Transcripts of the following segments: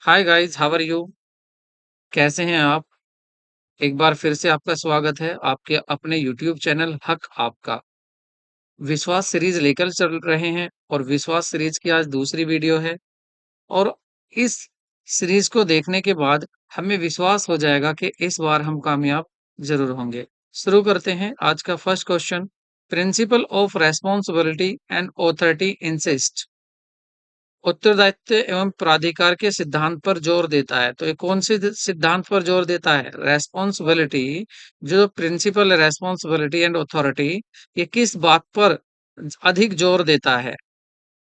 Hi guys, how are you? कैसे हैं आप? एक बार फिर से आपका स्वागत है आपके अपने यूट्यूब चैनल हक आपका। विश्वास सीरीज लेकर चल रहे हैं और विश्वास सीरीज की आज दूसरी वीडियो है। और इस सीरीज को देखने के बाद हमें विश्वास हो जाएगा कि इस बार हम कामयाब जरूर होंगे। शुरू करते हैं आज का first question. Principle of responsibility and authority insist उत्तरदायित्व एवं प्राधिकार के सिद्धांत पर जोर देता है। तो ये कौन से सिद्धांत पर जोर देता है? रेस्पॉन्सिबिलिटी, जो प्रिंसिपल रेस्पॉन्सिबिलिटी एंड अथॉरिटी, ये किस बात पर अधिक जोर देता है?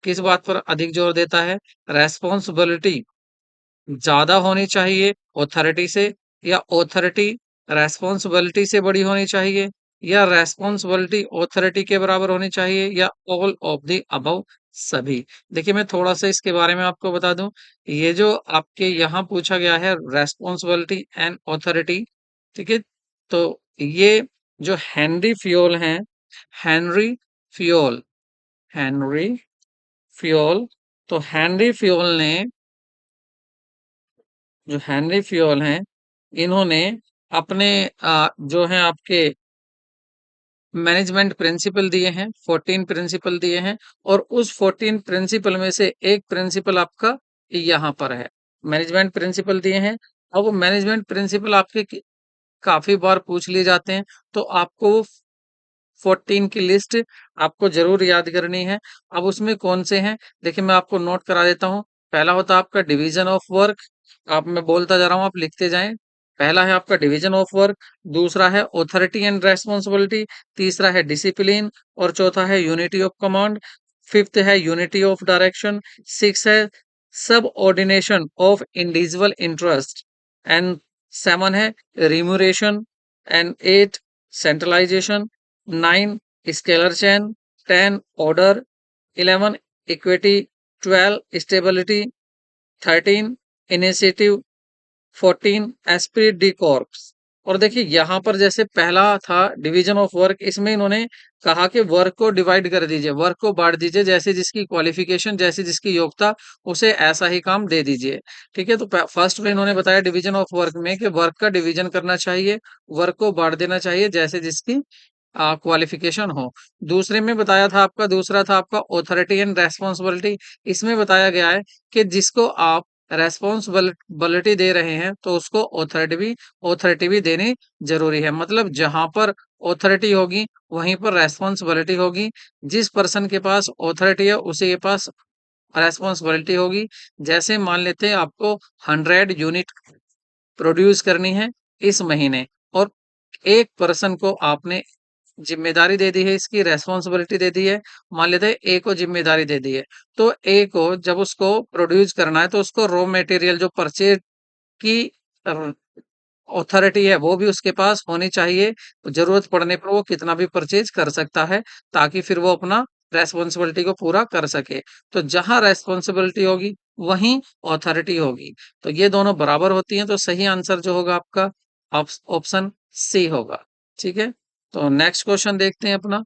किस बात पर अधिक जोर देता है? रेस्पॉन्सिबिलिटी ज्यादा होनी चाहिए ऑथोरिटी से, या ऑथोरिटी रेस्पॉन्सिबिलिटी से बड़ी होनी चाहिए, या रेस्पॉन्सिबिलिटी ऑथोरिटी के बराबर होनी चाहिए, या ऑल ऑफ द अबव सभी। देखिए, मैं थोड़ा सा इसके बारे में आपको बता दूं। ये जो आपके यहाँ पूछा गया है रेस्पॉन्सिबिलिटी एंड ऑथोरिटी, ठीक है। तो ये जो हेनरी फ्योल हैं, हेनरी फ्योल, हेनरी फ्योल, तो हेनरी फ्योल ने, जो हेनरी फ्योल हैं, इन्होंने अपने जो हैं आपके मैनेजमेंट प्रिंसिपल दिए हैं, 14 प्रिंसिपल दिए हैं। और उस 14 प्रिंसिपल में से एक प्रिंसिपल आपका यहाँ पर है, मैनेजमेंट प्रिंसिपल दिए हैं। अब वो मैनेजमेंट प्रिंसिपल आपके काफी बार पूछ लिए जाते हैं, तो आपको 14 की लिस्ट आपको जरूर याद करनी है। अब उसमें कौन से हैं, देखिए मैं आपको नोट करा देता हूँ। पहला होता है आपका डिवीजन ऑफ वर्क। आप, मैं बोलता जा रहा हूँ, आप लिखते जाएं। पहला है आपका डिवीजन ऑफ वर्क, दूसरा है ऑथोरिटी एंड रेस्पॉन्सिबिलिटी, तीसरा है डिसिप्लिन, और चौथा है यूनिटी ऑफ कमांड, फिफ्थ है यूनिटी ऑफ डायरेक्शन, सिक्स है subordination of individual interest, and seven है remuneration, and eight centralization, 9 scalar chain, 10 order, 11 equity, 12 stability, 13 initiative, 14 esprit de corps. और देखिए यहाँ पर जैसे पहला था डिवीजन ऑफ वर्क, इसमें इन्होंने कहा कि वर्क को डिवाइड कर दीजिए, वर्क को बांट दीजिए, जैसे जिसकी क्वालिफिकेशन, जैसी जिसकी योग्यता, उसे ऐसा ही काम दे दीजिए। ठीक है, तो फर्स्ट में इन्होंने बताया डिवीजन ऑफ वर्क में कि वर्क का डिवीजन करना चाहिए, वर्क को बांट देना चाहिए जैसे जिसकी क्वालिफिकेशन हो। दूसरे में बताया था आपका, दूसरा था आपका ऑथोरिटी एंड रेस्पॉन्सिबिलिटी। इसमें बताया गया है कि जिसको आप रेस्पॉन्सिबिलिटी दे रहे हैं तो उसको ऑथोरिटी भी देनी जरूरी है। मतलब जहां पर ऑथोरिटी होगी वहीं पर रेस्पॉन्सिबिलिटी होगी। जिस पर्सन के पास ऑथोरिटी है उसी के पास रेस्पॉन्सिबिलिटी होगी। जैसे मान लेते हैं आपको 100 यूनिट प्रोड्यूस करनी है इस महीने, और एक पर्सन को आपने जिम्मेदारी दे दी है, इसकी रेस्पॉन्सिबिलिटी दे दी है। मान लेते हैं ए को जिम्मेदारी दे दी है, तो ए को जब उसको प्रोड्यूस करना है तो उसको रॉ मटेरियल जो परचेज की ऑथोरिटी है वो भी उसके पास होनी चाहिए। जरूरत पड़ने पर वो कितना भी परचेज कर सकता है, ताकि फिर वो अपना रेस्पॉन्सिबिलिटी को पूरा कर सके। तो जहां रेस्पॉन्सिबिलिटी होगी वहीं ऑथोरिटी होगी। तो ये दोनों बराबर होती हैं, तो सही आंसर जो होगा आपका ऑप्शन सी होगा। ठीक है, तो नेक्स्ट क्वेश्चन देखते हैं अपना।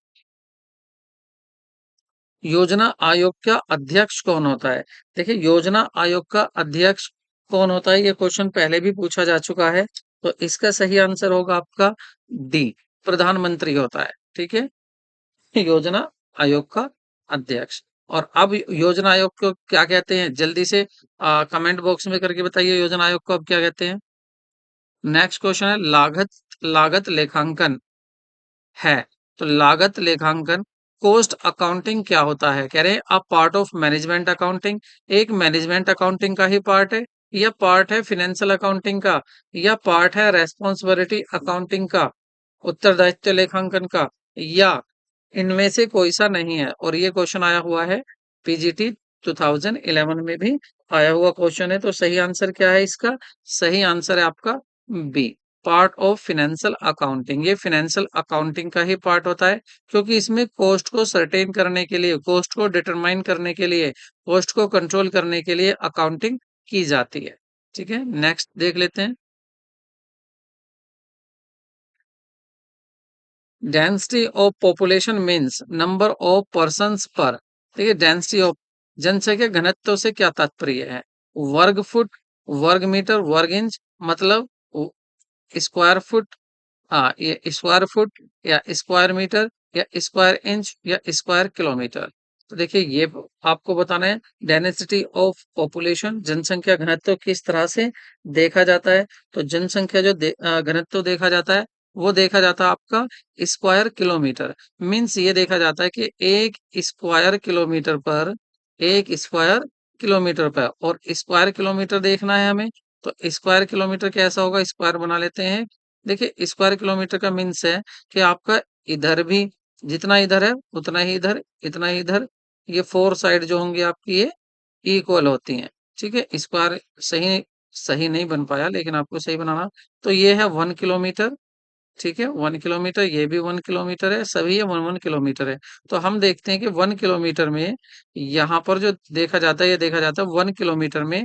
योजना आयोग का अध्यक्ष कौन होता है? देखिए, योजना आयोग का अध्यक्ष कौन होता है, ये क्वेश्चन पहले भी पूछा जा चुका है। तो इसका सही आंसर होगा आपका डी, प्रधानमंत्री होता है। ठीक है, योजना आयोग का अध्यक्ष। और अब योजना आयोग को क्या कहते हैं, जल्दी से कमेंट बॉक्स में करके बताइए, योजना आयोग को अब क्या कहते हैं। नेक्स्ट क्वेश्चन है, लागत लागत लेखांकन है, तो लागत लेखांकन, कॉस्ट अकाउंटिंग क्या होता है? कह रहे हैं a part of management accounting, एक मैनेजमेंट अकाउंटिंग का ही पार्ट है, या पार्ट है फिनेंशियल अकाउंटिंग का, या पार्ट है रेस्पॉन्सिबिलिटी अकाउंटिंग का, उत्तरदायित्व लेखांकन का, या इनमें से कोई सा नहीं है। और ये क्वेश्चन आया हुआ है पीजीटी 2011 में भी आया हुआ क्वेश्चन है। तो सही आंसर क्या है इसका? सही आंसर है आपका B, part of financial accounting. ये फिनेंशियल अकाउंटिंग का ही पार्ट होता है, क्योंकि इसमें कॉस्ट को सर्टेन करने के लिए, कॉस्ट को डिटरमाइन करने के लिए, कॉस्ट को कंट्रोल करने के लिए अकाउंटिंग की जाती है। ठीक है, नेक्स्ट देख लेते हैं। Density of population means number of persons पर। देखिए, डेंसिटी ऑफ, जनसंख्या घनत्व से क्या तात्पर्य है? वर्ग फुट, वर्ग मीटर, वर्ग इंच, मतलब स्क्वायर फुट। हाँ, ये स्क्वायर फुट या स्क्वायर मीटर या स्क्वायर इंच या स्क्वायर किलोमीटर। तो देखिए ये आपको बताना है डेंसिटी ऑफ पॉपुलेशन, जनसंख्या घनत्व किस तरह से देखा जाता है। तो जनसंख्या जो घनत्व देखा जाता है वो देखा जाता है आपका स्क्वायर किलोमीटर। मीन्स ये देखा जाता है कि एक स्क्वायर किलोमीटर पर, एक स्क्वायर किलोमीटर पर, और स्क्वायर किलोमीटर देखना है हमें। तो स्क्वायर किलोमीटर कैसा होगा, स्क्वायर बना लेते हैं। देखिए स्क्वायर किलोमीटर का मीन्स है कि आपका इधर भी जितना इधर है उतना ही इधर, इतना ही इधर, ये फोर साइड जो होंगी आपकी ये इक्वल होती हैं। ठीक है, स्क्वायर सही सही नहीं बन पाया लेकिन आपको सही बनाना। तो ये है 1 किलोमीटर। ठीक है, 1 किलोमीटर, ये भी 1 किलोमीटर है, सभी ये 1 1 किलोमीटर है। तो हम देखते हैं कि 1 किलोमीटर में यहाँ पर जो देखा जाता है, ये देखा जाता है 1 किलोमीटर में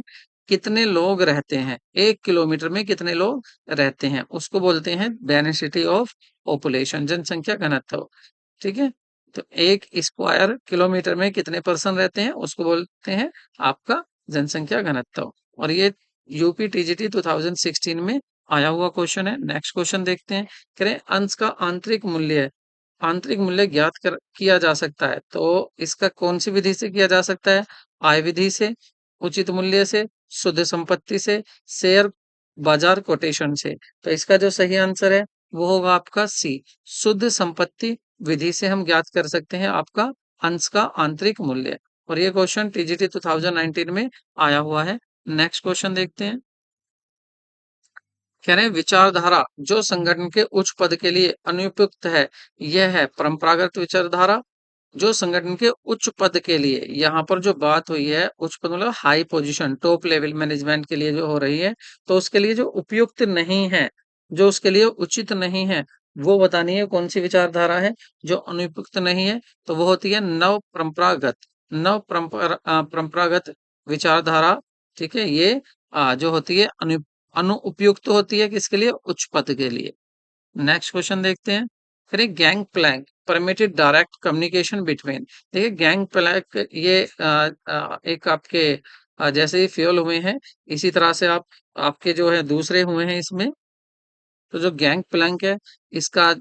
कितने लोग रहते हैं, 1 किलोमीटर में कितने लोग रहते हैं, उसको बोलते हैं डेंसिटी ऑफ पॉपुलेशन, जनसंख्या घनत्व। ठीक है, तो 1 स्क्वायर किलोमीटर में कितने पर्सन रहते हैं उसको बोलते हैं आपका जनसंख्या घनत्व। और ये यूपी टीजीटी 2016 में आया हुआ क्वेश्चन है। नेक्स्ट क्वेश्चन देखते हैं। कह रहे हैं अंश का आंतरिक मूल्य ज्ञात कर किया जा सकता है। तो इसका कौन सी विधि से किया जा सकता है, आय विधि से, उचित मूल्य से, शुद्ध संपत्ति से, शेयर बाजार कोटेशन से। तो इसका जो सही आंसर है वो होगा आपका सी, शुद्ध संपत्ति विधि से हम ज्ञात कर सकते हैं आपका अंश का आंतरिक मूल्य। और ये क्वेश्चन टीजीटी 2019 में आया हुआ है। नेक्स्ट क्वेश्चन देखते हैं। कह रहे हैं विचारधारा जो संगठन के उच्च पद के लिए अनुपयुक्त है, यह है परंपरागत विचारधारा। जो संगठन के उच्च पद के लिए, यहाँ पर जो बात हुई है उच्च पद मतलब high position, top level management के लिए जो हो रही है, तो उसके लिए जो उपयुक्त नहीं है, जो उसके लिए उचित नहीं है, वो बतानी है कौन सी विचारधारा है जो अनुपयुक्त नहीं है। तो वो होती है परंपरागत विचारधारा। ठीक है, ये जो होती है अनुपयुक्त होती है किसके लिए, उच्च पद के लिए। नेक्स्ट क्वेश्चन देखते हैं। फिर gang plank permitted direct communication between. देखिए गैंग प्लैंक ये एक आपके जैसे ही फ्यूल हुए हैं, इसी तरह से आप आपके जो है दूसरे हुए हैं इसमें। तो जो गैंग प्लैंक है इसका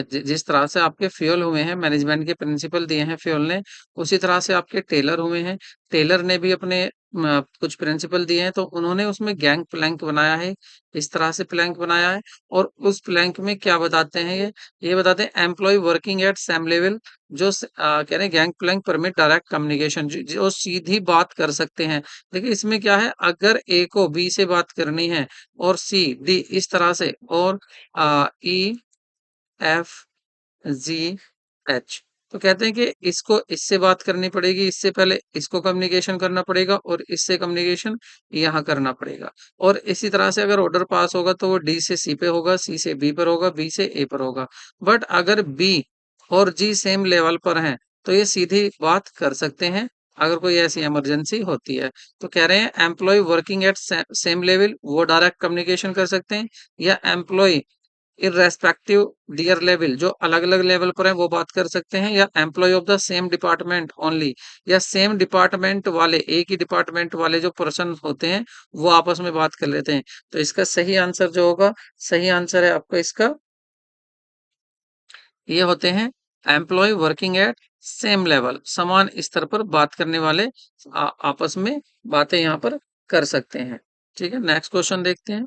जिस तरह से आपके फ्यूल हुए हैं, मैनेजमेंट के प्रिंसिपल दिए हैं फ्यूल ने, उसी तरह से आपके टेलर हुए हैं। टेलर ने भी अपने कुछ प्रिंसिपल दिए हैं, तो उन्होंने उसमें गैंग प्लैंक बनाया है, इस तरह से प्लैंक बनाया है। और उस प्लैंक में क्या बताते हैं, ये बताते हैं employee working at same level, जो कह रहे हैं gang plank permit direct communication, जो सीधी बात कर सकते हैं। देखिए इसमें क्या है, अगर ए को बी से बात करनी है और सी डी इस तरह से, और ई एफ जी एच, तो कहते हैं कि इसको इससे बात करनी पड़ेगी, इससे पहले इसको कम्युनिकेशन करना पड़ेगा और इससे कम्युनिकेशन यहाँ करना पड़ेगा। और इसी तरह से अगर ऑर्डर पास होगा तो वो डी से सी पे होगा, सी से बी पर होगा, बी से ए पर होगा। बट अगर बी और जी सेम लेवल पर हैं तो ये सीधी बात कर सकते हैं अगर कोई ऐसी इमरजेंसी होती है। तो कह रहे हैं employee working at same level वो डायरेक्ट कम्युनिकेशन कर सकते हैं, या एम्प्लॉय इररेस्पेक्टिव दियर लेवल जो अलग अलग लेवल पर है वो बात कर सकते हैं, या employee of the same department only, या सेम डिपार्टमेंट वाले, एक ही डिपार्टमेंट वाले जो पर्सन होते हैं वो आपस में बात कर लेते हैं। तो इसका सही आंसर जो होगा, सही आंसर है आपका इसका, ये होते हैं employee working at same level, समान स्तर पर बात करने वाले आपस में बातें यहाँ पर कर सकते हैं। ठीक है, नेक्स्ट क्वेश्चन देखते हैं।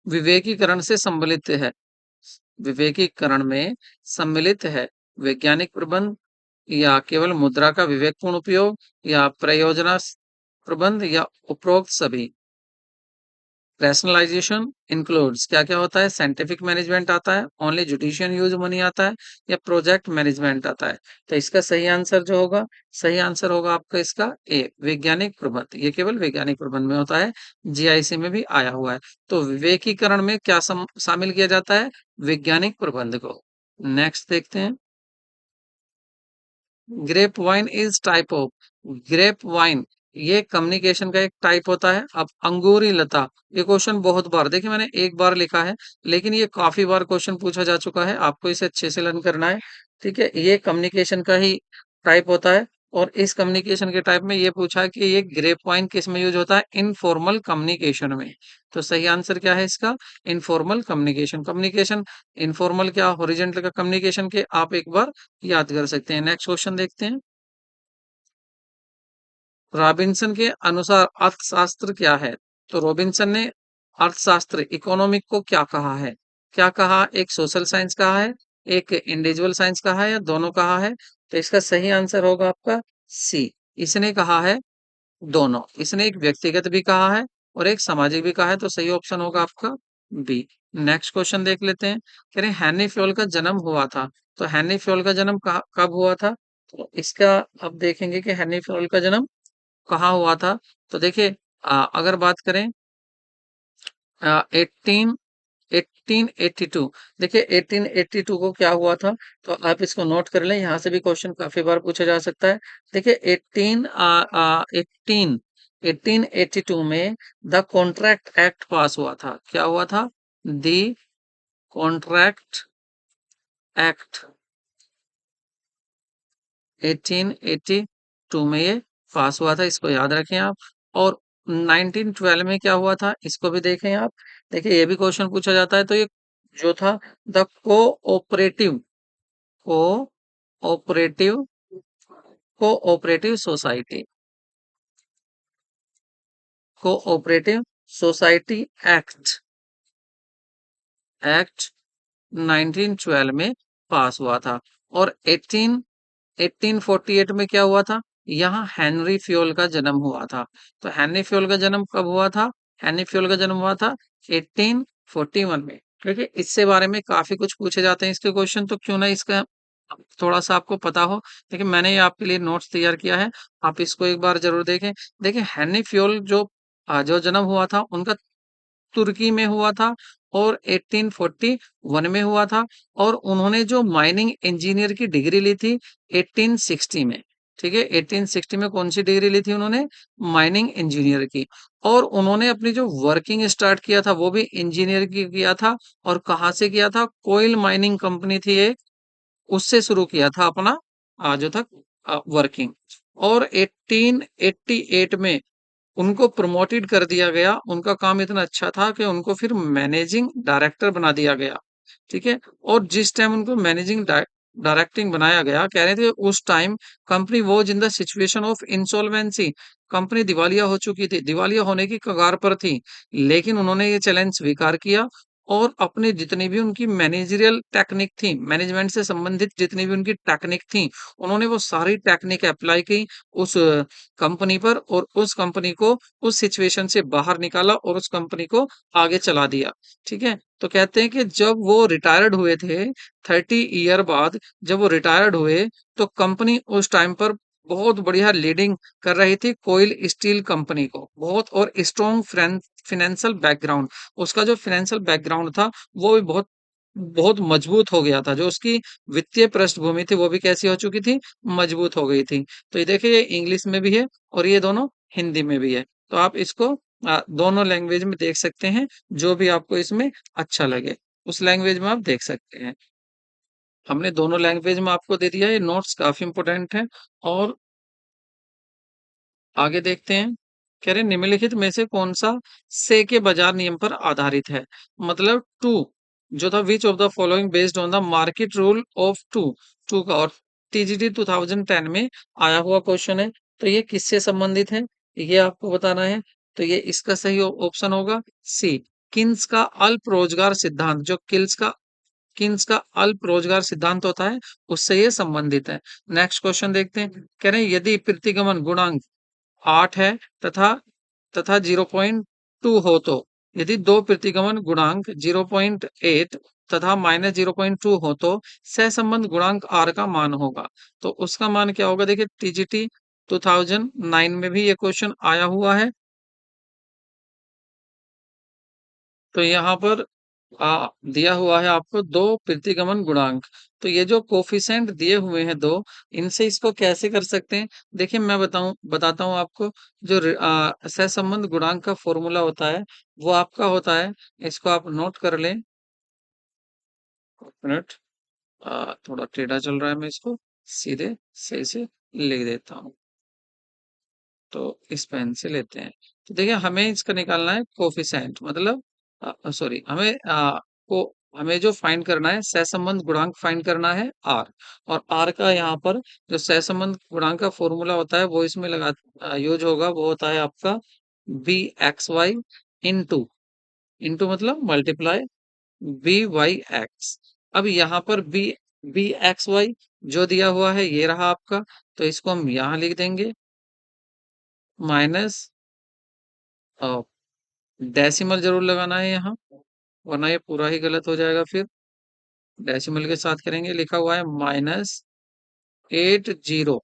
विवेकीकरण से सम्मिलित है, विवेकीकरण में सम्मिलित है वैज्ञानिक प्रबंध, या केवल मुद्रा का विवेकपूर्ण उपयोग, या प्रयोजना प्रबंध, या उपरोक्त सभी। रैशनलाइजेशन इंक्लूड्स क्या क्या होता है, साइंटिफिक मैनेजमेंट आता है, ओनली जुडिशियल यूज मनी आता है, या प्रोजेक्ट मैनेजमेंट आता है। तो इसका सही आंसर जो होगा, सही आंसर होगा आपका इसका ए, वैज्ञानिक प्रबंध। ये केवल वैज्ञानिक प्रबंध में होता है, जीआईसी में भी आया हुआ है। तो विवेकीकरण में क्या शामिल किया जाता है, वैज्ञानिक प्रबंध को। नेक्स्ट देखते हैं। Grapevine is type of, grapevine ये कम्युनिकेशन का एक टाइप होता है। अब अंगूरी लता, ये क्वेश्चन बहुत बार, देखिए मैंने एक बार लिखा है, लेकिन ये काफी बार क्वेश्चन पूछा जा चुका है, आपको इसे अच्छे से लर्न करना है। ठीक है, ये कम्युनिकेशन का ही टाइप होता है। और इस कम्युनिकेशन के टाइप में ये पूछा है कि ये ग्रे पॉइंट किस में यूज होता है, इनफॉर्मल कम्युनिकेशन में। तो सही आंसर क्या है इसका, इनफॉर्मल कम्युनिकेशन। कम्युनिकेशन इनफॉर्मल क्या हॉरिजेंटल का कम्युनिकेशन के आप एक बार याद कर सकते हैं। नेक्स्ट क्वेश्चन देखते हैं। रॉबिन्सन के अनुसार अर्थशास्त्र क्या है? तो रॉबिन्सन ने अर्थशास्त्र इकोनॉमिक को क्या कहा है? क्या कहा, एक सोशल साइंस कहा है, एक इंडिविजुअल साइंस कहा है, या दोनों कहा है? तो इसका सही आंसर होगा आपका सी। इसने कहा है दोनों। इसने एक व्यक्तिगत भी कहा है और एक सामाजिक भी कहा है, तो सही ऑप्शन होगा आपका बी। नेक्स्ट क्वेश्चन देख लेते हैं। कह रहे हैं हेनरी फ्योल का जन्म हुआ था। तो हेनरी फ्योल का जन्म कब हुआ था? तो इसका अब देखेंगे कि हेनरी फ्योल का जन्म कहाँ हुआ था। तो देखिए अगर बात करें 18 1882, देखिए 1882 को क्या हुआ था, तो आप इसको नोट कर लें, यहाँ से भी क्वेश्चन काफी बार पूछा जा सकता है। देखिए 1882 में द कॉन्ट्रैक्ट एक्ट पास हुआ था। क्या हुआ था? द कॉन्ट्रैक्ट एक्ट 1882 में ये पास हुआ था, इसको याद रखें आप। और 1912 में क्या हुआ था, इसको भी देखें आप। देखिए ये भी क्वेश्चन पूछा जाता है। तो ये जो था the cooperative cooperative society cooperative society act act 1912 में पास हुआ था। और 1848 में क्या हुआ था, यहाँ हेनरी फ्योल का जन्म हुआ था। तो हेनरी फ्योल का जन्म कब हुआ था? हेनरी फ्योल का जन्म हुआ था 1841 में। क्योंकि इससे बारे में काफी कुछ पूछे जाते हैं इसके क्वेश्चन, तो क्यों ना इसका थोड़ा सा आपको पता हो। लेकिन मैंने ये आपके लिए नोट्स तैयार किया है, आप इसको एक बार जरूर देखें। देखिए हेनरी फ्योल जो जन्म हुआ था उनका तुर्की में हुआ था, और 1841 में हुआ था। और उन्होंने जो माइनिंग इंजीनियर की डिग्री ली थी 1860 में। ठीक है, 1860 में कौन सी डिग्री ली थी उन्होंने? माइनिंग इंजीनियर की। और उन्होंने अपनी जो वर्किंग स्टार्ट किया था वो भी इंजीनियर की किया था। और कहाँ से किया था? कोयल माइनिंग कंपनी थी एक, उससे शुरू किया था अपना जो था वर्किंग। और 1888 में उनको प्रमोटेड कर दिया गया। उनका काम इतना अच्छा था कि उनको फिर मैनेजिंग डायरेक्टर बना दिया गया। ठीक है, और जिस टाइम उनको मैनेजिंग डायरेक्टिंग बनाया गया, कह रहे थे उस time company was in the situation of insolvency, company दिवालिया हो चुकी थी, दिवालिया होने की कगार पर थी। लेकिन उन्होंने ये चैलेंज स्वीकार किया, और अपनी जितनी भी उनकी मैनेजरियल टेक्निक थी, मैनेजमेंट से संबंधित जितनी भी उनकी टेक्निक थी, उन्होंने वो सारी टेक्निक अप्लाई की उस कंपनी पर, और उस कंपनी को उस सिचुएशन से बाहर निकाला और उस कंपनी को आगे चला दिया। ठीक है, तो कहते हैं कि जब वो रिटायर्ड हुए थे 30 ईयर बाद, जब वो रिटायर्ड हुए, तो कंपनी उस टाइम पर बहुत बढ़िया लीडिंग कर रही थी कोयल स्टील कंपनी को, बहुत। और स्ट्रॉन्ग फाइनेंशियल बैकग्राउंड, उसका जो फाइनेंशियल बैकग्राउंड था वो भी बहुत बहुत मजबूत हो गया था। जो उसकी वित्तीय पृष्ठभूमि थी वो भी कैसी हो चुकी थी, मजबूत हो गई थी। तो ये देखिए ये इंग्लिश में भी है और ये दोनों हिंदी में भी है। तो आप इसको दोनों लैंग्वेज में देख सकते हैं, जो भी आपको इसमें अच्छा लगे उस लैंग्वेज में आप देख सकते हैं। हमने दोनों लैंग्वेज में आपको दे दिया, ये नोट्स काफी इंपॉर्टेंट है। और आगे देखते हैं। कह रहे निम्नलिखित में से कौन सा से के बाजार नियम पर आधारित है? मतलब टू जो था, which of the following based on the market rule of two, two का। और टीजीटी 2010 में आया हुआ क्वेश्चन है। तो ये किससे संबंधित है, ये आपको बताना है। तो ये इसका सही ऑप्शन होगा सी, किन्स का अल्प रोजगार सिद्धांत। जो किन्स का अल्प रोजगार सिद्धांत होता है, उससे ये संबंधित है। नेक्स्ट क्वेश्चन देखते हैं। कह रहे हैं यदि प्रतिगमन गुणांक 8 है तथा 0.2 हो, तो यदि दो प्रतिगमन गुणांक 0.8 तथा -0.2 हो, तो सहसंबंध गुणांक आर का मान होगा। तो उसका मान क्या होगा? देखिए टीजीटी 2009 में भी ये क्वेश्चन आया हुआ है। तो यहाँ पर दिया हुआ है आपको दो प्रतिगमन गुणांक। तो ये जो कोफिशिएंट दिए हुए हैं दो, इनसे इसको कैसे कर सकते हैं? देखिए मैं बताता हूँ आपको। जो सहसंबंध गुणांक का फॉर्मूला होता है वो आपका होता है, इसको आप नोट कर लें। एक मिनट, थोड़ा टेढ़ा चल रहा है, मैं इसको सीधे सही से लिख देता हूँ। तो इस पेन से लेते हैं। तो देखिए हमें इसका निकालना है कोफिशिएंट, मतलब सॉरी, हमें जो फाइंड करना है सहसंबंध गुणांक फाइंड करना है आर। और आर का यहाँ पर जो सहसंबंध गुणांक का फॉर्मूला होता है वो इसमें लगा यूज होगा, वो होता है आपका B X Y into, into मतलब मल्टीप्लाई बी वाई एक्स। अब यहाँ पर बी एक्स वाई जो दिया हुआ है ये रहा आपका, तो इसको हम यहाँ लिख देंगे माइनस, डेसिमल जरूर लगाना है यहाँ, वरना ये पूरा ही गलत हो जाएगा। फिर डेसिमल के साथ करेंगे, लिखा हुआ है माइनस 80,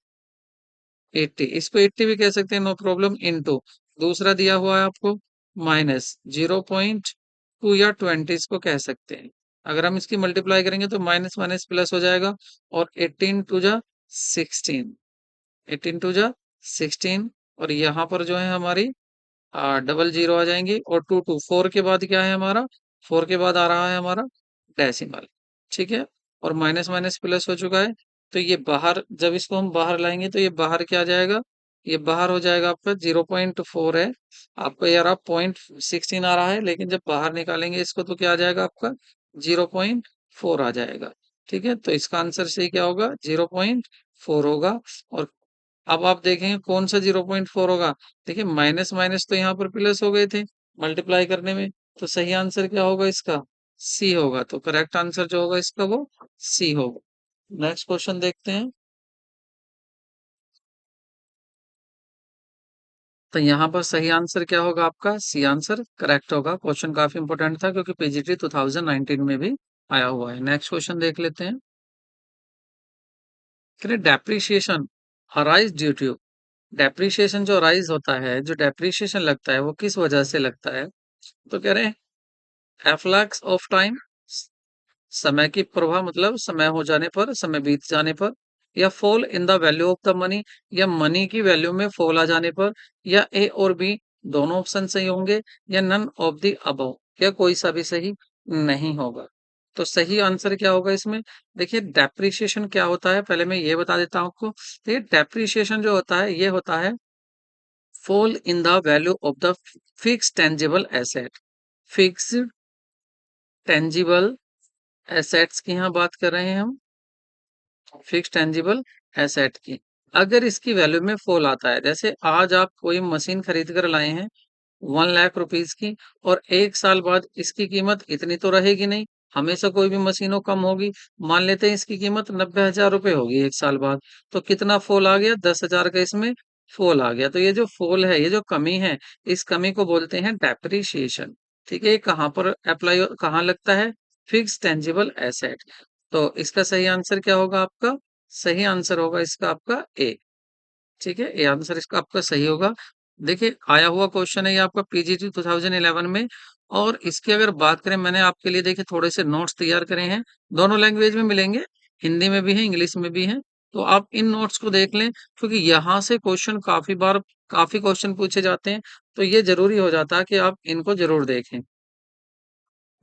इसको 80 भी कह सकते हैं, नो प्रॉब्लम। इनटू दूसरा दिया हुआ है आपको माइनस 0.2 या 20 इसको कह सकते हैं। अगर हम इसकी मल्टीप्लाई करेंगे तो माइनस माइनस प्लस हो जाएगा, और 18 टू जा 16, 18 टू जा 16, और यहाँ पर जो है हमारी डबल जीरो आ जाएंगी, और टू टू फोर के बाद क्या है हमारा, फोर के बाद आ रहा है हमारा डेसिमल। ठीक है, और माइनस माइनस प्लस हो चुका है। तो ये बाहर, जब इसको हम बाहर लाएंगे तो ये बाहर क्या आ जाएगा, ये बाहर हो जाएगा आपका 0.4 है। आपको यार आप 0.16 आ रहा है, लेकिन जब बाहर निकालेंगे इसको तो क्या आ जाएगा आपका 0.4 आ जाएगा। ठीक है, तो इसका आंसर सही क्या होगा, 0.4 होगा। और अब आप देखेंगे कौन सा 0.4 होगा। देखिए माइनस माइनस तो यहाँ पर प्लस हो गए थे मल्टीप्लाई करने में, तो सही आंसर क्या होगा इसका, सी होगा। तो करेक्ट आंसर जो होगा इसका वो सी होगा। नेक्स्ट क्वेश्चन देखते हैं। तो यहाँ पर सही आंसर क्या होगा आपका, सी आंसर करेक्ट होगा। क्वेश्चन काफी इंपोर्टेंट था क्योंकि पीजीटी 2019 में भी आया हुआ है। नेक्स्ट क्वेश्चन देख लेते हैं। Depreciation arise due to, depreciation जो अराइज होता है, जो डेप्रिसिएशन लगता है वो किस वजह से लगता है? तो कह रहे हैं एफ्लैक्स ऑफ टाइम, समय की प्रवाह मतलब समय हो जाने पर, समय बीत जाने पर, या fall in the value of the money, या मनी की वैल्यू में फॉल आ जाने पर, या ए और बी दोनों ऑप्शन सही होंगे, या नन ऑफ द अबव, या कोई सा भी सही नहीं होगा। तो सही आंसर क्या होगा इसमें? देखिए डेप्रिसिएशन क्या होता है पहले मैं ये बता देता हूँ आपको। देखिए डेप्रिसिएशन जो होता है ये होता है fall in the value of the fix tangible asset. Fixed tangible assets की यहाँ बात कर रहे हैं हम, फिक्स टेंजिबल एसेट की। अगर इसकी वैल्यू में फॉल आता है, जैसे आज आप कोई मशीन खरीद कर लाए हैं 1 लाख रुपीज की, और 1 साल बाद इसकी कीमत इतनी तो रहेगी नहीं, हमेशा कोई भी मशीनों कम होगी। मान लेते हैं इसकी कीमत 90,000 रुपए होगी 1 साल बाद, तो कितना फॉल आ गया, 10,000 का इसमें फॉल आ गया। तो ये जो फॉल है, ये जो कमी है, इस कमी को बोलते हैं डेप्रिसिएशन। ठीक है, ये कहाँ पर अप्लाई, कहाँ लगता है, फिक्स टेंजिबल एसेट। तो इसका सही आंसर क्या होगा आपका, सही आंसर होगा इसका आपका ए। ठीक है, ये आंसर इसका आपका सही होगा। देखिए आया हुआ क्वेश्चन है ये आपका पीजीटी 2011 में, और इसकी अगर बात करें, मैंने आपके लिए देखिए थोड़े से नोट्स तैयार करे हैं, दोनों लैंग्वेज में मिलेंगे, हिंदी में भी है इंग्लिश में भी है। तो आप इन नोट्स को देख लें, क्योंकि यहाँ से क्वेश्चन काफी बार, काफी क्वेश्चन पूछे जाते हैं, तो ये जरूरी हो जाता है कि आप इनको जरूर देखें।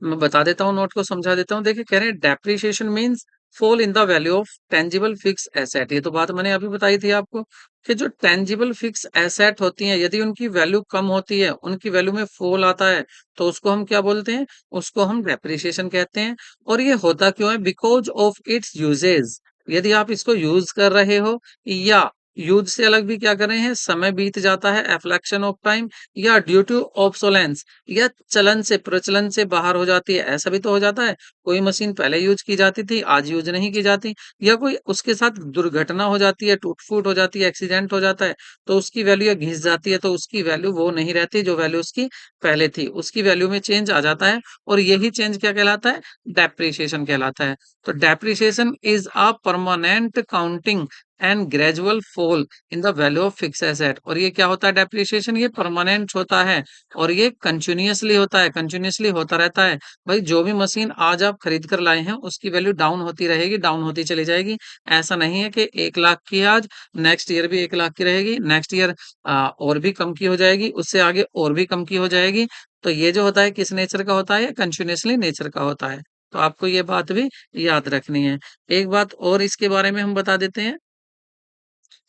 मैं बता देता हूँ, नोट को समझा देता हूँ। देखिए कह रहे हैं depreciation means fall in the value of tangible fixed asset. ये तो बात मैंने अभी बताई थी आपको कि जो टेंजिबल फिक्स एसेट होती हैं, यदि उनकी वैल्यू कम होती है, उनकी वैल्यू में फॉल आता है, तो उसको हम क्या बोलते हैं, उसको हम डेप्रिसिएशन कहते हैं। और ये होता क्यों है, बिकॉज ऑफ इट्स यूजेज। यदि आप इसको यूज कर रहे हो, या यूज से अलग भी क्या कर रहे हैं, समय बीत जाता है, एफ्लेक्शन ऑफ टाइम, या ड्यू टू ऑब्सोलेंस, या चलन से, प्रचलन से बाहर हो जाती है, ऐसा भी तो हो जाता है। कोई मशीन पहले यूज की जाती थी, आज यूज नहीं की जाती, या कोई उसके साथ दुर्घटना हो जाती है, टूट फूट हो जाती है, एक्सीडेंट हो जाता है, तो उसकी वैल्यू या घिस जाती है, तो उसकी वैल्यू वो नहीं रहती जो वैल्यू उसकी पहले थी, उसकी वैल्यू में चेंज आ जाता है। और यही चेंज क्या कहलाता है, डेप्रिसिएशन कहलाता है। तो depreciation is a permanent counting and gradual fall in the value of fix asset. और ये क्या होता है डेप्रिसिएशन, ये परमानेंट होता है और ये कंटिन्यूअसली होता है, कंटिन्यूअसली होता रहता है। भाई जो भी मशीन आज आप खरीद कर लाए हैं उसकी वैल्यू डाउन होती रहेगी, डाउन होती चली जाएगी। ऐसा नहीं है कि 1 लाख की है आज, नेक्स्ट ईयर भी 1 लाख की रहेगी, नेक्स्ट ईयर और भी कम की हो जाएगी, उससे आगे और भी कम की हो जाएगी। तो ये जो होता है किस नेचर का होता है, कंटिन्यूअसली नेचर का होता है। तो आपको ये बात भी याद रखनी है। एक बात और इसके बारे में हम बता देते हैं,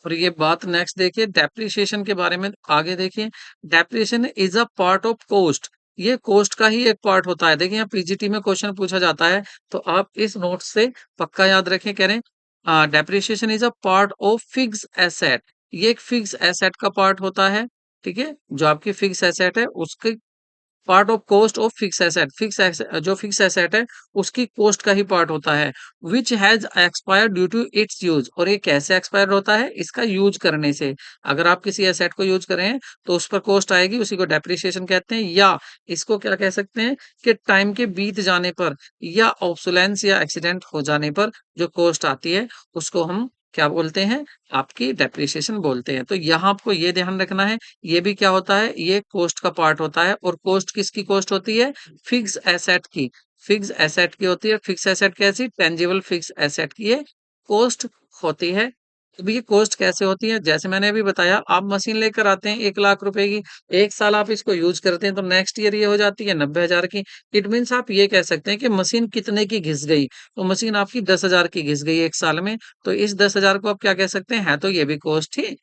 और ये बात नेक्स्ट देखिए डेप्रिसिएशन के बारे में आगे देखिए। Depreciation is a part of cost, ये कॉस्ट का ही एक पार्ट होता है। देखिए यहाँ पीजीटी में क्वेश्चन पूछा जाता है, तो आप इस नोट से पक्का याद रखें। कह रहे हैं depreciation is a part of fix asset, ये एक फिक्स एसेट का पार्ट होता है। ठीक है, जो आपकी फिक्स एसेट है उसके part of cost of fix asset, जो फिक्स एसेट है उसकी कॉस्ट का ही पार्ट होता है। Which has expire due to its use, और ये कैसे एक्सपायर होता है, इसका यूज करने से। अगर आप किसी एसेट को यूज करें तो उस पर कॉस्ट आएगी, उसी को डेप्रिसिएशन कहते हैं। या इसको क्या कह सकते हैं कि टाइम के बीत जाने पर या ऑब्सोलेंस या एक्सीडेंट हो जाने पर जो कॉस्ट आती है उसको हम क्या बोलते हैं, आपकी डेप्रिसिएशन बोलते हैं। तो यहाँ आपको ये ध्यान रखना है, ये भी क्या होता है, ये कॉस्ट का पार्ट होता है। और कॉस्ट किसकी कॉस्ट होती है, फिक्स एसेट की, फिक्स एसेट की होती है। फिक्स एसेट कैसी, टेंजिबल फिक्स एसेट की ये कॉस्ट होती है। अब ये कॉस्ट कैसे होती है, जैसे मैंने अभी बताया, आप मशीन लेकर आते हैं 1 लाख रुपए की, 1 साल आप इसको यूज करते हैं तो नेक्स्ट ईयर ये हो जाती है 90,000 की। इट मीन्स आप ये कह सकते हैं कि मशीन कितने की घिस गई, तो मशीन आपकी 10,000 की घिस गई 1 साल में। तो इस 10,000 को आप क्या कह सकते हैं, है तो ये भी कॉस्ट ही,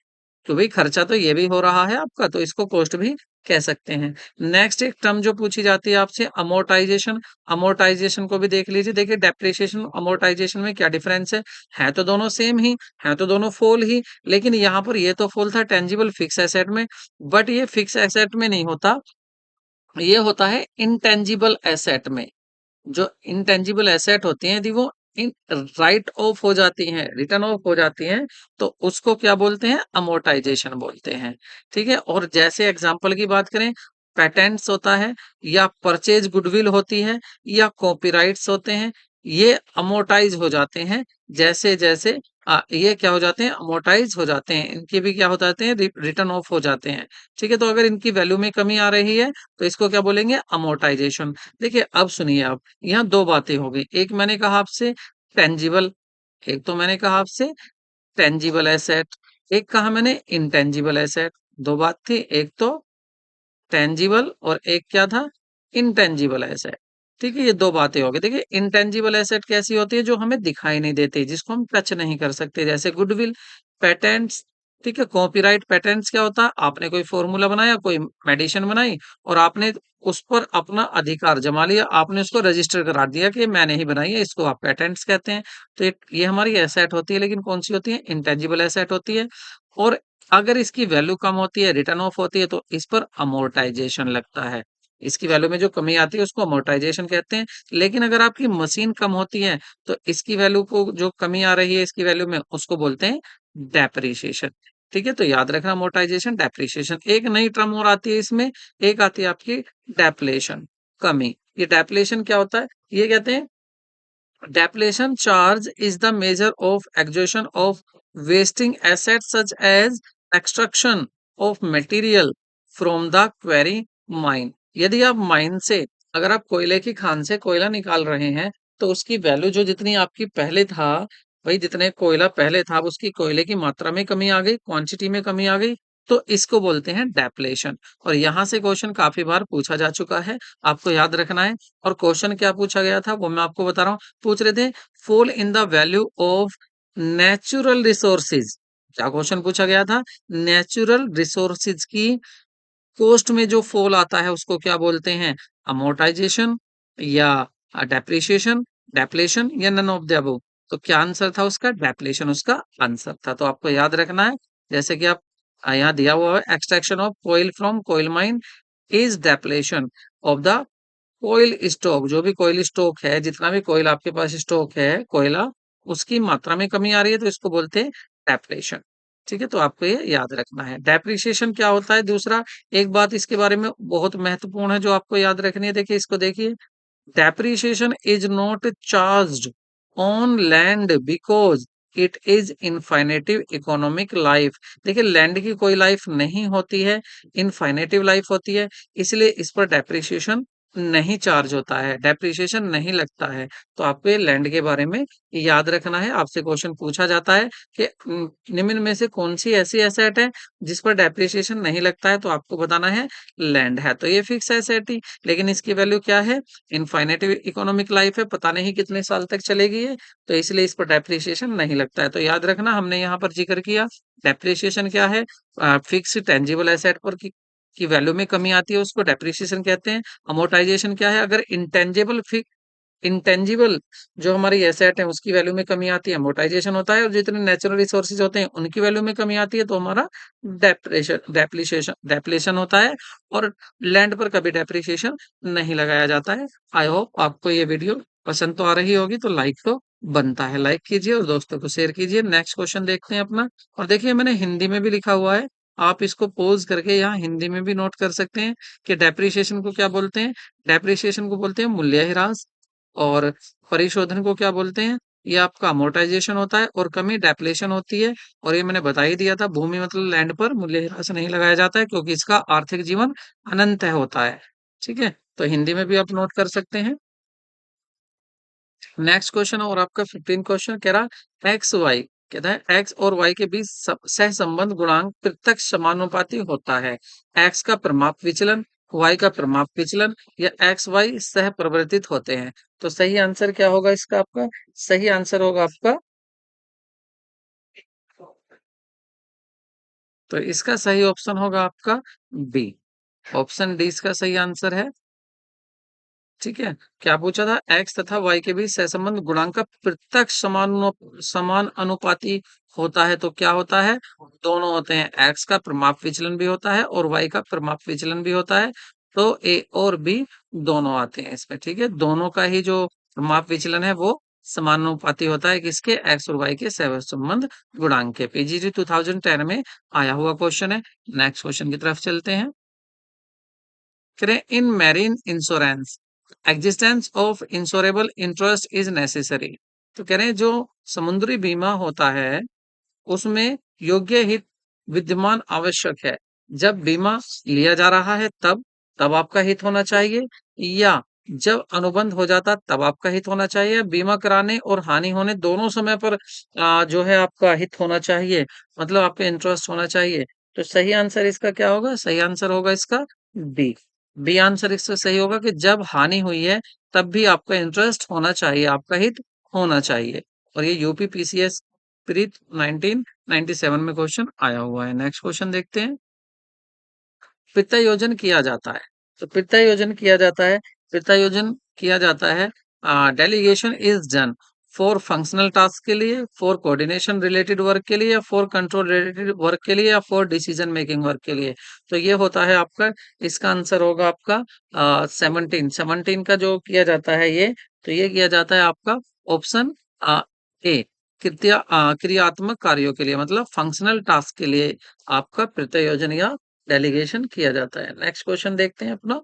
तो भाई खर्चा तो ये भी हो रहा है आपका, तो इसको कॉस्ट भी कह सकते हैं। नेक्स्ट एक टर्म जो पूछी जाती है आपसे, अमोर्टाइजेशन। अमोर्टाइजेशन को भी देख लीजिए। देखिए डेप्रिसिएशन अमोर्टाइजेशन में क्या डिफरेंस है तो दोनों सेम ही, है तो दोनों फॉल ही, लेकिन यहाँ पर ये तो फॉल था टेंजिबल फिक्स एसेट में, बट ये फिक्स एसेट में नहीं होता, ये होता है इंटेंजिबल एसेट में। जो इंटेंजिबल एसेट होती हैं यदि वो इन राइट ऑफ हो जाती हैं, रिटर्न ऑफ हो जाती हैं, तो उसको क्या बोलते हैं, अमोर्टाइजेशन बोलते हैं। ठीक है, और जैसे एग्जांपल की बात करें, पेटेंट्स होता है, या परचेज गुडविल होती है, या कॉपीराइट्स होते हैं, ये अमोर्टाइज हो जाते हैं जैसे जैसे ये क्या हो जाते हैं, अमोर्टाइज हो जाते हैं, इनके भी क्या हो जाते हैं, रिटर्न ऑफ हो जाते हैं। ठीक है, तो अगर इनकी वैल्यू में कमी आ रही है तो इसको क्या बोलेंगे, अमोर्टाइजेशन। देखिए अब सुनिए, आप यहाँ दो बातें हो गई, एक मैंने कहा आपसे टेंजिबल, एक तो मैंने कहा आपसे टेंजिबल एसेट, एक कहा मैंने इंटेंजिबल एसेट। दो बात थी, एक तो टेंजिबल और एक क्या था, इंटेंजिबल एसेट। ठीक है, ये दो बातें हो गई। देखिए इंटेंजिबल एसेट कैसी होती है, जो हमें दिखाई नहीं देती, जिसको हम टच नहीं कर सकते, जैसे गुडविल, पेटेंट्स। ठीक है, कॉपीराइट, पेटेंट्स क्या होता है, आपने कोई फॉर्मूला बनाया, कोई मेडिसिन बनाई और आपने उस पर अपना अधिकार जमा लिया, आपने उसको रजिस्टर करा दिया कि मैंने ही बनाई है, इसको आप पेटेंट्स कहते हैं। तो ये हमारी एसेट होती है, लेकिन कौन सी होती है, इंटेंजिबल एसेट होती है। और अगर इसकी वैल्यू कम होती है, रिटर्न ऑफ होती है, तो इस पर अमोर्टाइजेशन लगता है। इसकी वैल्यू में जो कमी आती है उसको अमोर्टाइजेशन कहते हैं। लेकिन अगर आपकी मशीन कम होती है तो इसकी वैल्यू को, जो कमी आ रही है इसकी वैल्यू में, उसको बोलते हैं डेप्रिसिएशन। ठीक है, तो याद रखना अमोर्टाइजेशन, डेप्रिसिएशन। एक नई टर्म और आती है इसमें, एक आती है आपकी डेप्लेशन, कमी। ये डेप्लेशन क्या होता है, ये कहते हैं Depletion charge is the measure of exhaustion of wasting assets such as extraction of material from the quarry mine। यदि आप माइन से, अगर आप कोयले की खान से कोयला निकाल रहे हैं तो उसकी वैल्यू जो जितनी आपकी पहले था, भाई जितने कोयला पहले था, अब उसकी कोयले की मात्रा में कमी आ गई, क्वांटिटी में कमी आ गई, तो इसको बोलते हैं डेप्लेशन। और यहां से क्वेश्चन काफी बार पूछा जा चुका है, आपको याद रखना है। और क्वेश्चन क्या पूछा गया था वो मैं आपको बता रहा हूँ। पूछ रहे थे fall in the value of natural resources. क्या क्वेश्चन पूछा गया था, नेचुरल रिसोर्सेज की कॉस्ट में जो फॉल आता है उसको क्या बोलते हैं, अमोर्टाइजेशन या डेप्रिसिएशन, डेप्लेशन, या नन ऑफ द अबव। तो क्या आंसर था उसका, डेप्लेशन उसका आंसर था। तो आपको याद रखना है, जैसे कि आप यहाँ दिया हुआ है, extraction of coal from coal mine is depletion of the coal stock. जो भी कोयल स्टॉक है, जितना भी कोयल आपके पास स्टॉक है कोयला, उसकी मात्रा में कमी आ रही है तो इसको बोलते हैं डेप्रेशन। ठीक है, तो आपको ये याद रखना है। डेप्रिसिएशन क्या होता है, दूसरा एक बात इसके बारे में बहुत महत्वपूर्ण है जो आपको याद रखनी है। देखिए इसको देखिए, depreciation is not charged on land because it is infinitive economic life. देखिए लैंड की कोई लाइफ नहीं होती है, इनफाइनेटिव लाइफ होती है, इसलिए इस पर डेप्रिसिएशन नहीं चार्ज होता है, डेप्रिसिएशन नहीं लगता है। तो आपको ये लैंड के बारे में याद रखना है। आपसे क्वेश्चन पूछा जाता है कि निम्न में से कौन सी ऐसी एसेट है जिस पर डेप्रिसिएशन नहीं लगता है, तो आपको बताना है लैंड है। तो ये फिक्स एसेट ही, लेकिन इसकी वैल्यू क्या है, इनफाइनेटिव इकोनॉमिक लाइफ है, पता नहीं कितने साल तक चलेगी है, तो इसलिए इस पर डेप्रिसिएशन नहीं लगता है। तो याद रखना, हमने यहाँ पर जिक्र किया डेप्रिसिएशन क्या है, फिक्स टेंजिबल एसेट पर की वैल्यू में कमी आती है उसको डेप्रिसिएशन कहते हैं। अमोर्टाइजेशन क्या है, अगर इंटेंजिबल जो हमारी एसेट है उसकी वैल्यू में कमी आती है, अमोर्टाइजेशन होता है। और जितने नेचुरल रिसोर्सेज होते हैं उनकी वैल्यू में कमी आती है तो हमारा डेप्लेशन होता है। और लैंड पर कभी डेप्रिसिएशन नहीं लगाया जाता है। आई होप आपको ये वीडियो पसंद तो आ रही होगी, तो लाइक तो बनता है, लाइक कीजिए और दोस्तों को शेयर कीजिए। नेक्स्ट क्वेश्चन देखते हैं अपना। और देखिए मैंने हिंदी में भी लिखा हुआ है, आप इसको पोज करके यहाँ हिंदी में भी नोट कर सकते हैं कि डेप्रिसिएशन को क्या बोलते हैं। डेप्रिसिएशन को बोलते हैं मूल्यह्रास, और परिशोधन को क्या बोलते हैं, ये आपका अमोर्टाइजेशन होता है, और कमी डेप्लेशन होती है। और ये मैंने बता ही दिया था, भूमि मतलब लैंड पर मूल्यह्रास नहीं लगाया जाता है क्योंकि इसका आर्थिक जीवन अनंत है होता है। ठीक है, तो हिंदी में भी आप नोट कर सकते हैं। नेक्स्ट क्वेश्चन और आपका 15 क्वेश्चन कह रहा एक्स वाई, कहता है एक्स और वाई के बीच सह संबंध गुणांक प्रत्यक्ष समानुपाती होता है। एक्स का प्रमाप विचलन, वाई का प्रमाप विचलन, या एक्स वाई सह प्रवर्तित होते हैं। तो सही आंसर क्या होगा इसका, आपका सही आंसर होगा आपका, तो इसका सही ऑप्शन होगा आपका बी। ऑप्शन डी इसका सही आंसर है। ठीक है, क्या पूछा था, एक्स तथा वाई के बीच सहसंबंध गुणांक का प्रत्यक्ष समान अनुपाती होता है, तो क्या होता है, दोनों होते हैं, एक्स का प्रमाप विचलन भी होता है और वाई का प्रमाप विचलन भी होता है। तो ए और बी दोनों आते हैं इसमें। ठीक है, दोनों का ही जो प्रमाप विचलन है वो समानुपाती होता है, किसके, एक्स और वाई के सहसंबंध गुणांक के। पीजीटी 2010 में आया हुआ क्वेश्चन है। नेक्स्ट क्वेश्चन की तरफ चलते हैं। करें, in marine insurance existence of insurable interest is necessary. तो कह रहे हैं जो समुद्री बीमा होता है उसमें योग्य हित विद्यमान आवश्यक है। जब बीमा लिया जा रहा है तब तब आपका हित होना चाहिए, या जब अनुबंध हो जाता तब आपका हित होना चाहिए। बीमा कराने और हानि होने दोनों समय पर जो है आपका हित होना चाहिए, मतलब आपका इंटरेस्ट होना चाहिए। तो सही आंसर इसका क्या होगा, सही आंसर होगा इसका बी। बी आंसर इसका सही होगा कि जब हानि हुई है तब भी आपका इंटरेस्ट होना चाहिए, आपका हित होना चाहिए। और ये यूपी पीसीएस प्रीत 1997 में क्वेश्चन आया हुआ है। नेक्स्ट क्वेश्चन देखते हैं। वित्त योजन किया जाता है, तो वित्त योजन किया जाता है, वित्त योजन किया जाता है, delegation is done for functional task के लिए, फॉर कोऑर्डिनेशन रिलेटेड वर्क के लिए, या फॉर कंट्रोल रिलेटेड वर्क के लिए, या फॉर डिसीजन मेकिंग वर्क के लिए। तो ये होता है आपका, इसका आंसर होगा आपका 17 का जो किया जाता है ये, तो ये किया जाता है आपका ऑप्शन ए, क्रियात्मक कार्यों के लिए, मतलब फंक्शनल टास्क के लिए आपका प्रत्यायोजन या डेलीगेशन किया जाता है। नेक्स्ट क्वेश्चन देखते हैं अपना।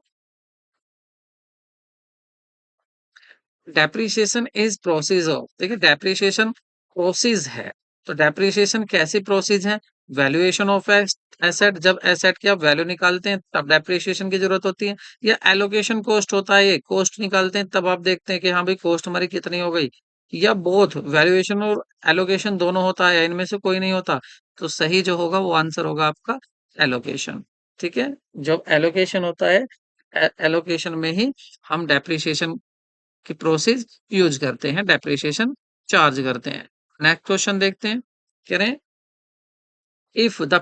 डेप्रिसिएशन इज प्रोसीज ऑफ, देखिए डेप्रिसिएशन प्रोसीज है, तो डेप्रिसिएशन कैसी प्रोसीज है, वैल्यूएशन ऑफ एसेट, जब एसेट की आप वैल्यू निकालते हैं तब डेप्रिसिएशन की जरूरत होती है, या एलोकेशन कॉस्ट होता है, ये कॉस्ट निकालते हैं तब आप देखते हैं कि हाँ भाई कॉस्ट हमारी कितनी हो गई, या बोथ वैल्यूएशन और एलोकेशन दोनों होता है, या इनमें से कोई नहीं होता। तो सही जो होगा वो आंसर होगा आपका एलोकेशन। ठीक है, जब एलोकेशन होता है, एलोकेशन में ही हम डेप्रिसिएशन की प्रोसेस यूज करते हैं, डेप्रिसिएशन चार्ज करते हैं। नेक्स्ट क्वेश्चन देखते हैं। कह रहे हैं if the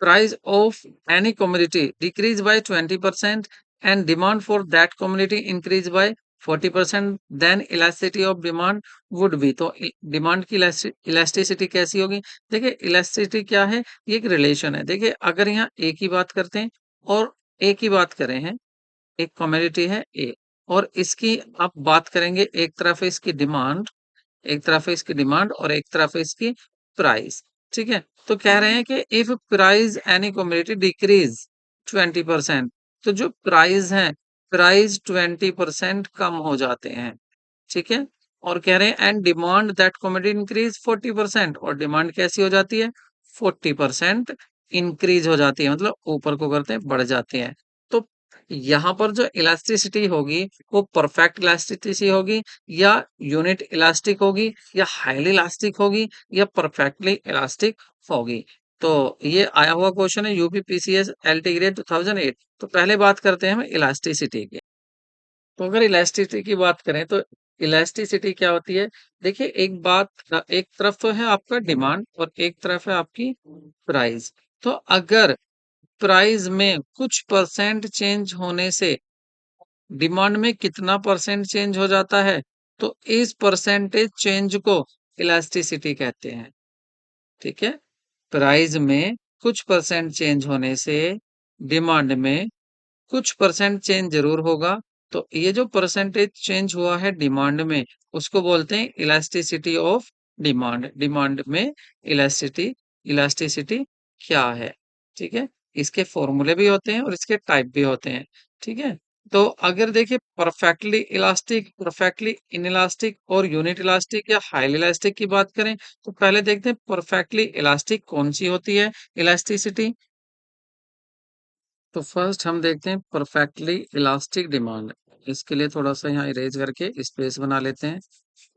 price of any commodity decrease by 20% and demand for that commodity increase by 40%, then elasticity of demand would be, तो डिमांड की इलास्टिसिटी कैसी होगी, देखिए इलास्टिसिटी क्या है, ये एक रिलेशन है। देखिए अगर यहाँ एक ही बात करते हैं और एक ही बात करें हैं, एक कमोडिटी है ए, और इसकी आप बात करेंगे, एक तरफ है इसकी डिमांड, एक तरफ है इसकी डिमांड और एक तरफ है इसकी प्राइस। ठीक है, तो कह रहे हैं कि if price any commodity decrease 20%, तो जो प्राइस है, प्राइस 20% कम हो जाते हैं। ठीक है, और कह रहे हैं and demand that commodity increase 40%, और डिमांड कैसी हो जाती है 40% इंक्रीज हो जाती है, मतलब ऊपर को करते हैं बढ़ जाते हैं। तो यहाँ पर जो इलास्टिसिटी होगी वो परफेक्ट इलास्टिसिटी होगी, या यूनिट इलास्टिक होगी, या हाईली इलास्टिक होगी, या परफेक्टली इलास्टिक होगी। तो ये आया हुआ क्वेश्चन है यूपीपीसीएस एलटी ग्रेड 2008। तो पहले बात करते हैं हम इलास्टिसिटी की। तो अगर इलास्टिसिटी की बात करें तो इलास्टिसिटी क्या होती है? देखिए एक बात, एक तरफ तो है आपका डिमांड और एक तरफ है आपकी प्राइस। तो अगर प्राइस में कुछ परसेंट चेंज होने से डिमांड में कितना परसेंट चेंज हो जाता है, तो इस परसेंटेज चेंज को इलास्टिसिटी कहते हैं। ठीक है, प्राइस में कुछ परसेंट चेंज होने से डिमांड में कुछ परसेंट चेंज जरूर होगा। तो ये जो परसेंटेज चेंज हुआ है डिमांड में, उसको बोलते हैं इलास्टिसिटी ऑफ डिमांड। डिमांड में इलास्टिसिटी इलास्टिसिटी क्या है? ठीक है, इसके फॉर्मूले भी होते हैं और इसके टाइप भी होते हैं। ठीक है, तो अगर देखिए परफेक्टली इलास्टिक, परफेक्टली इनइलास्टिक और यूनिट इलास्टिक या हाईली इलास्टिक की बात करें, तो पहले देखते हैं परफेक्टली इलास्टिक कौन सी होती है इलास्टिसिटी। तो फर्स्ट हम देखते हैं परफेक्टली इलास्टिक डिमांड। इसके लिए थोड़ा सा यहाँ इरेज करके स्पेस बना लेते हैं।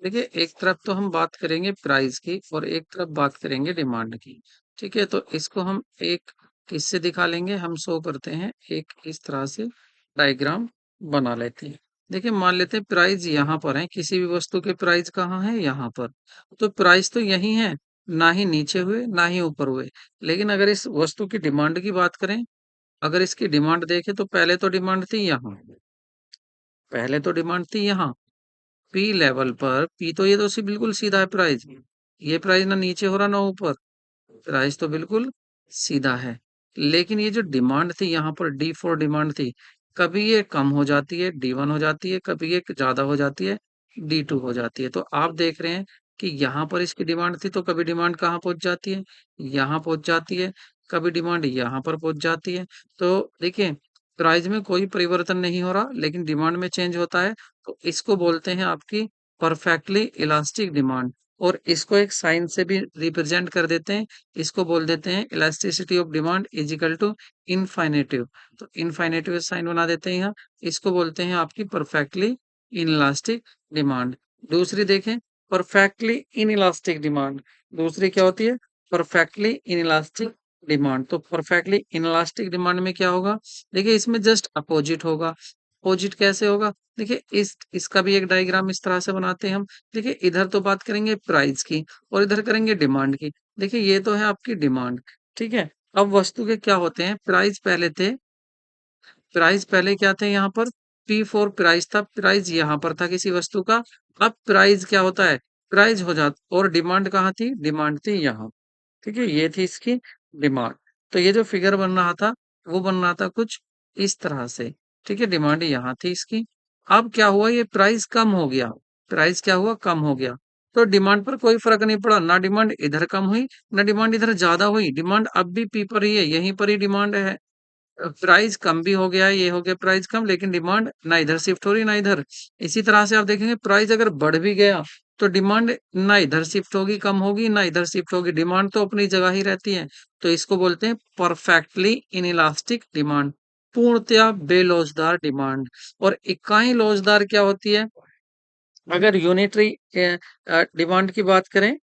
देखिए एक तरफ तो हम बात करेंगे प्राइस की और एक तरफ बात करेंगे डिमांड की। ठीक है, तो इसको हम एक किससे दिखा लेंगे, हम शो करते हैं एक इस तरह से डायग्राम बना लेते हैं। देखिए मान लेते हैं प्राइस यहाँ पर है, किसी भी वस्तु के प्राइस कहाँ है, यहाँ पर। तो प्राइस तो यही है, ना ही नीचे हुए ना ही ऊपर हुए। लेकिन अगर इस वस्तु की डिमांड की बात करें, अगर इसकी डिमांड देखें तो पहले तो डिमांड थी यहाँ, पहले तो डिमांड थी यहाँ पी लेवल पर। पी तो ये तो बिल्कुल सीधा है प्राइस, ये प्राइस ना नीचे हो रहा ना ऊपर, प्राइस तो बिल्कुल सीधा है। लेकिन ये जो डिमांड थी यहाँ पर डी फोर डिमांड थी, कभी ये कम हो जाती है डी वन हो जाती है, कभी ये ज्यादा हो जाती है डी टू हो जाती है। तो आप देख रहे हैं कि यहाँ पर इसकी डिमांड थी तो कभी डिमांड कहाँ पहुंच जाती है, यहाँ पहुंच जाती है, कभी डिमांड यहाँ पर पहुंच जाती है। तो देखिए प्राइस में कोई परिवर्तन नहीं हो रहा लेकिन डिमांड में चेंज होता है। तो इसको बोलते हैं आपकी परफेक्टली इलास्टिक डिमांड, और इसको एक साइन से भी रिप्रेजेंट कर देते हैं। इसको बोल देते हैं elasticity of demand is equal to infinitive. तो इनफाइनेटिव साइन बना देते हैं यहाँ, इसको बोलते हैं आपकी परफेक्टली इनइलास्टिक डिमांड। दूसरी देखें परफेक्टली इनइलास्टिक डिमांड, दूसरी क्या होती है परफेक्टली इनइलास्टिक डिमांड। तो परफेक्टली इनइलास्टिक डिमांड में क्या होगा, देखिए इसमें जस्ट अपोजिट होगा। अपोजिट कैसे होगा, देखिए इस इसका भी एक डायग्राम इस तरह से बनाते हैं हम। देखिए इधर तो बात करेंगे प्राइस की और इधर करेंगे डिमांड की। देखिए ये तो है आपकी डिमांड, ठीक है। अब वस्तु के क्या होते हैं, प्राइस पहले थे, प्राइस पहले क्या थे यहाँ पर पी फोर प्राइस था, प्राइस यहाँ पर था किसी वस्तु का। अब प्राइस क्या होता है, प्राइस हो जाता, और डिमांड कहाँ थी, डिमांड थी यहाँ। ठीक है, ये थी इसकी डिमांड। तो ये जो फिगर बन रहा था वो बन रहा था कुछ इस तरह से। ठीक है, डिमांड यहाँ थी इसकी। अब क्या हुआ, ये प्राइस कम हो गया, प्राइस क्या हुआ कम हो गया। तो डिमांड पर कोई फर्क नहीं पड़ा, ना डिमांड इधर कम हुई ना डिमांड इधर ज्यादा हुई, डिमांड अब भी पी पर ही है, यहीं पर ही डिमांड है। प्राइस कम भी हो गया, ये हो गया प्राइस कम, लेकिन डिमांड ना इधर शिफ्ट हो रही ना इधर। इसी तरह से आप देखेंगे प्राइस अगर बढ़ भी गया तो डिमांड ना इधर शिफ्ट होगी कम होगी ना इधर शिफ्ट होगी, डिमांड तो अपनी जगह ही रहती है। तो इसको बोलते हैं परफेक्टली इनइलास्टिक डिमांड, पूर्णतया बेलोजदार डिमांड। और इकाई लोजदार क्या होती है, अगर यूनिटरी डिमांड की बात करें,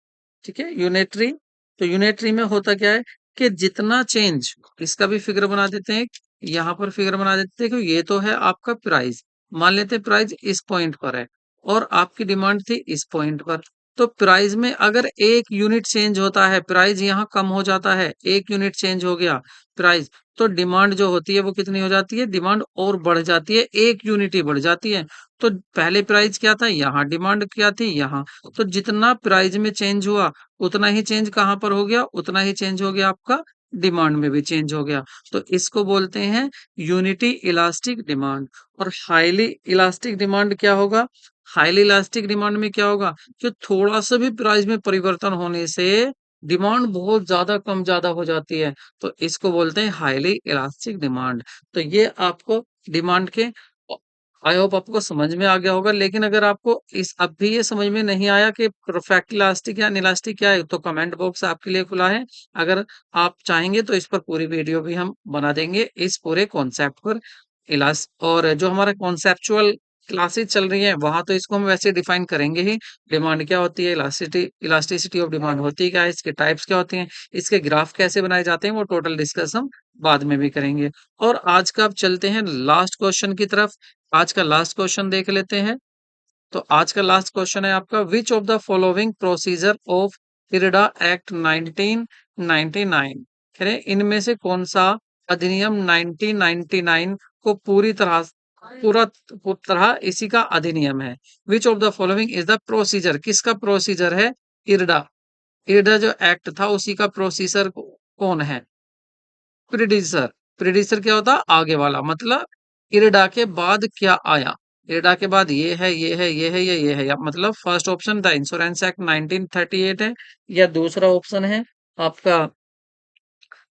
ठीक है यूनिटरी, तो यूनिटरी में होता क्या है कि जितना चेंज, इसका भी फिगर बना देते हैं, यहाँ पर फिगर बना देते हैं कि ये तो है आपका प्राइस, मान लेते हैं प्राइस इस पॉइंट पर है और आपकी डिमांड थी इस पॉइंट पर। तो प्राइस में अगर एक यूनिट चेंज होता है, प्राइस यहाँ कम हो जाता है, एक यूनिट चेंज हो गया प्राइस, तो डिमांड जो होती है वो कितनी हो जाती है, डिमांड और बढ़ जाती है, एक यूनिट ही बढ़ जाती है। तो पहले प्राइस क्या था यहाँ, डिमांड क्या थी यहाँ। तो जितना प्राइस में चेंज हुआ उतना ही चेंज कहाँ पर हो गया, उतना ही चेंज हो गया आपका डिमांड में भी चेंज हो गया। तो इसको बोलते हैं यूनिटी इलास्टिक डिमांड। और हाईली इलास्टिक डिमांड क्या होगा, हाईली इलास्टिक डिमांड में क्या होगा कि थोड़ा सा भी प्राइस में परिवर्तन होने से डिमांड बहुत ज्यादा कम ज्यादा हो जाती है। तो इसको बोलते हैं हाईली इलास्टिक डिमांड। तो ये आपको डिमांड के आई होप आपको समझ में आ गया होगा। लेकिन अगर आपको इस अब भी ये समझ में नहीं आया कि परफेक्ट इलास्टिक या इलास्टिक क्या है, तो कमेंट बॉक्स आपके लिए खुला है। अगर आप चाहेंगे तो इस पर पूरी वीडियो भी हम बना देंगे, इस पूरे कॉन्सेप्ट पर। इलास और जो हमारा कॉन्सेप्चुअल क्लासेस चल रही हैं, वहां तो इसको हम वैसे डिफाइन करेंगे ही। डिमांड क्या होती है, इलास्टिसिटी ऑफ डिमांड होती है क्या है, इसके टाइप्स क्या होती हैं, इसके ग्राफ कैसे बनाए जाते हैं, वो टोटल डिस्कस हम बाद में भी करेंगे। और आज का अब चलते हैं लास्ट क्वेश्चन की तरफ। आज का लास्ट क्वेश्चन देख लेते हैं। तो आज का लास्ट क्वेश्चन है आपका, विच of the following procedure of IRDA act 1999, कह रहे इनमें से कौन सा अधिनियम 1999 को पूरा तरह इसी का अधिनियम है। विच of the following is the procedure, किसका प्रोसीजर है इरडा, इरडा जो एक्ट था उसी का प्रोसीजर कौन है। प्रीडिसर, प्रीडिसर क्या होता आगे वाला, मतलब इरडा के बाद क्या आया, इरडा के बाद ये है ये है ये है ये है, या मतलब first option the insurance act 1938 है, या दूसरा ऑप्शन है आपका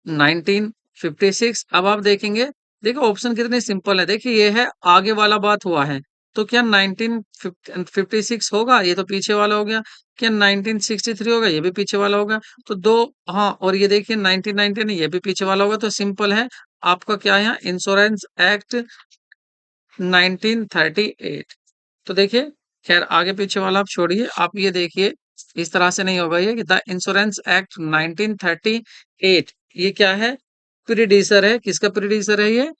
1956। अब आप देखेंगे, देखो ऑप्शन कितने सिंपल है। देखिए ये है आगे वाला बात हुआ है, तो क्या 1956 होगा, ये तो पीछे वाला हो गया। क्या 1963 होगा, ये भी पीछे वाला होगा। तो दो, हाँ, और ये देखिए 1919, ये भी पीछे वाला होगा। तो सिंपल है आपका क्या है यहाँ, इंश्योरेंस एक्ट 1938। तो देखिए, खैर आगे पीछे वाला आप छोड़िए, आप ये देखिए इस तरह से नहीं होगा ये कि द इंश्योरेंस एक्ट 1938, ये क्या है, प्रीडिसर है। किसका प्रीडिसर है ये,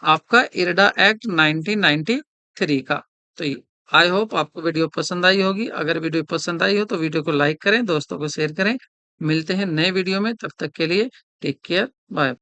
आपका इरडा एक्ट 1993 का। तो आई होप आपको वीडियो पसंद आई होगी। अगर वीडियो पसंद आई हो तो वीडियो को लाइक करें, दोस्तों को शेयर करें। मिलते हैं नए वीडियो में, तब तक के लिए टेक केयर, बाय।